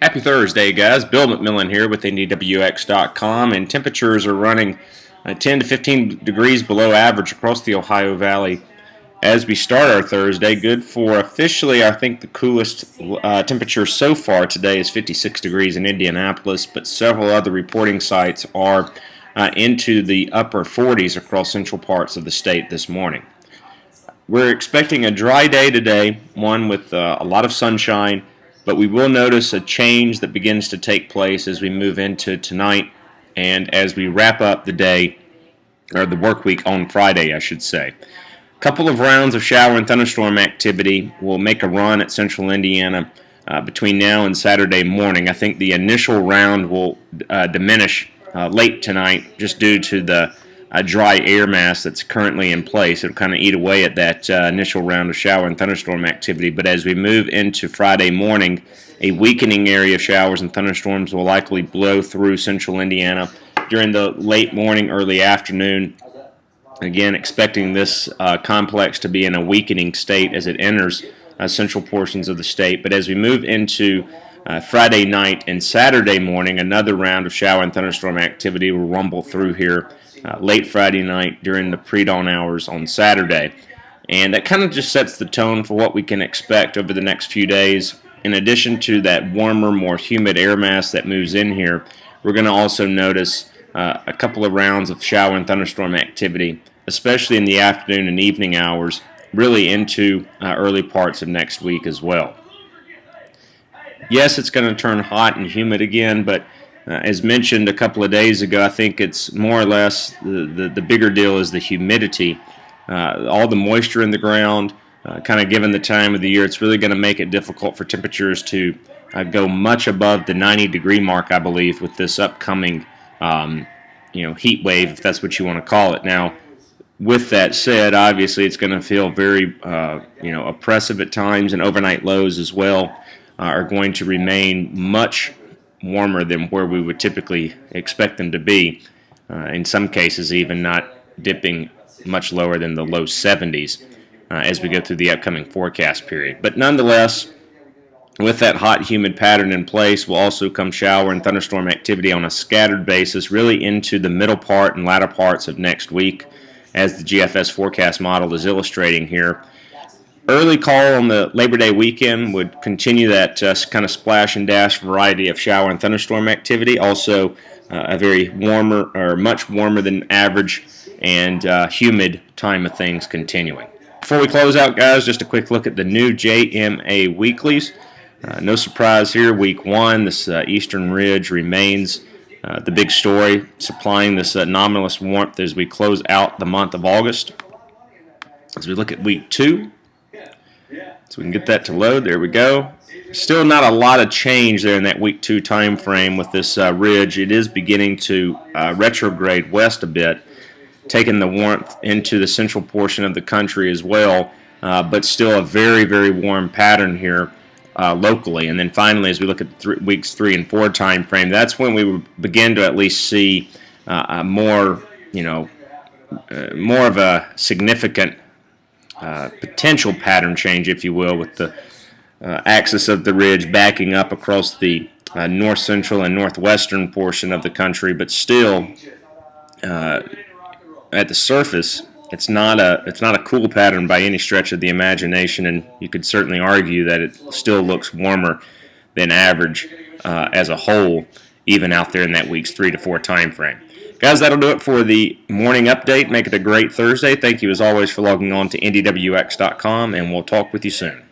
Happy Thursday, guys. Bill McMillan here with NDWX.com, and temperatures are running 10 to 15 degrees below average across the Ohio Valley as we start our Thursday. Good for officially, I think the coolest temperature so far today is 56 degrees in Indianapolis, but several other reporting sites are into the upper 40s across central parts of the state this morning. We're expecting a dry day today, one with a lot of sunshine, but we will notice a change that begins to take place as we move into tonight and as we wrap up the day, or the work week on Friday, I should say. A couple of rounds of shower and thunderstorm activity will make a run at central Indiana between now and Saturday morning. I think the initial round will diminish late tonight just due to the dry air mass that's currently in place. It'll kind of eat away at that initial round of shower and thunderstorm activity. But as we move into Friday morning, a weakening area of showers and thunderstorms will likely blow through central Indiana during the late morning, early afternoon. Again, expecting this complex to be in a weakening state as it enters central portions of the state. But as we move into Friday night and Saturday morning, another round of shower and thunderstorm activity will rumble through here late Friday night during the pre-dawn hours on Saturday. And that kind of just sets the tone for what we can expect over the next few days. In addition to that warmer, more humid air mass that moves in here, we're going to also notice a couple of rounds of shower and thunderstorm activity, especially in the afternoon and evening hours, really into early parts of next week as well. Yes, it's going to turn hot and humid again, but as mentioned a couple of days ago, I think it's more or less the bigger deal is the humidity. All the moisture in the ground, kind of given the time of the year, it's really going to make it difficult for temperatures to go much above the 90-degree mark, I believe, with this upcoming heat wave, if that's what you want to call it. Now, with that said, obviously it's going to feel very oppressive at times, and overnight lows as well are going to remain much warmer than where we would typically expect them to be. In some cases, even not dipping much lower than the low 70s as we go through the upcoming forecast period. But nonetheless, with that hot, humid pattern in place will also come shower and thunderstorm activity on a scattered basis, really into the middle part and latter parts of next week, as the GFS forecast model is illustrating here. Early call on the Labor Day weekend would continue that kind of splash and dash variety of shower and thunderstorm activity. Also, a very warmer, or much warmer than average, and humid time of things continuing. Before we close out, guys, just a quick look at the new JMA weeklies. No surprise here. Week 1, this eastern ridge remains the big story, supplying this anomalous warmth as we close out the month of August. As we look at week 2. So we can get that to load. There we go. Still not a lot of change there in that week 2 time frame with this ridge. It is beginning to retrograde west a bit, taking the warmth into the central portion of the country as well, but still a very, very warm pattern here locally. And then finally, as we look at weeks 3 and 4 time frame, that's when we would begin to at least see more of a significant potential pattern change, if you will, with the axis of the ridge backing up across the north central and northwestern portion of the country, but still at the surface it's not a cool pattern by any stretch of the imagination, and you could certainly argue that it still looks warmer than average as a whole, even out there in that weeks 3 to 4 time frame. Guys, that'll do it for the morning update. Make it a great Thursday. Thank you, as always, for logging on to NDWX.com, and we'll talk with you soon.